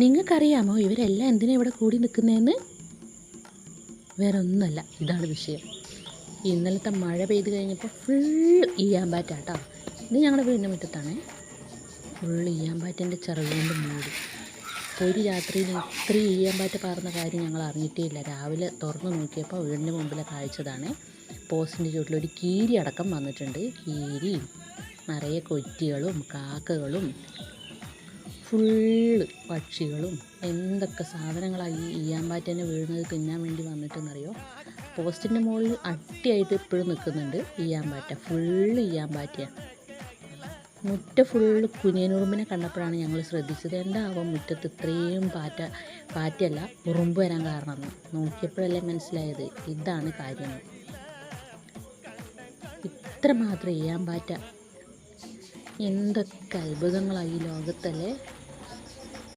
നിങ്ങൾക്കറിയാമോ ഇവരെല്ലാം എന്തിനാണ് ഇവിടെ കൂടി നിൽക്കുന്നതെന്ന്? വേറെ ഒന്നുമല്ല, ഇതാണ് വിഷയം. ഇന്നലത്തെ മഴ പെയ്ത് കഴിഞ്ഞപ്പോൾ ഫുള്ള് ഈയാമ്പാറ്റാട്ടോ. ഇത് ഞങ്ങളുടെ വീടിൻ്റെ മുറ്റത്താണ്. ഫുള്ള് ഈയാമ്പാറ്റൻ്റെ ചിറകുകൊണ്ട് മൂടി. ഒരു രാത്രിയിൽ ഇത്രയും ഈയാമ്പാറ്റ പാറുന്ന കാര്യം ഞങ്ങൾ അറിഞ്ഞിട്ടേ ഇല്ല. രാവിലെ തുറന്നു നോക്കിയപ്പോൾ വീടിൻ്റെ മുമ്പിലെ കാഴ്ചതാണ്. പോസ്റ്റിൻ്റെ ചുവട്ടിലൊരു കീരി അടക്കം വന്നിട്ടുണ്ട്. കീരി നിറയെ കൊറ്റികളും കാക്കകളും ഫുള്ള് പക്ഷികളും എന്തൊക്കെ സാധനങ്ങളായി ഈ ഈയാമ്പാറ്റേനെ വീഴുന്നത് തിന്നാൻ വേണ്ടി വന്നിട്ടെന്നറിയോ. പോസ്റ്റിൻ്റെ മുകളിൽ അട്ടിയായിട്ട് ഇപ്പോഴും നിൽക്കുന്നുണ്ട് ഈയാമ്പാറ്റ. ഫുള്ള് ഈയാമ്പാറ്റയാണ്. മുറ്റ ഫുള്ള് കുനിയനുറുമ്പിനെ കണ്ടപ്പോഴാണ് ഞങ്ങൾ ശ്രദ്ധിച്ചത്. എന്താവും മുറ്റത്ത് ഇത്രയും പാറ്റയല്ല ഉറുമ്പ് വരാൻ കാരണം. നോക്കിയപ്പോഴല്ലേ മനസ്സിലായത് ഇതാണ് കാര്യം. ഇത്രമാത്രം ഈയാമ്പാറ്റ. എന്തൊക്കെ അത്ഭുതങ്ങളായി ലോകത്തല്ലേ.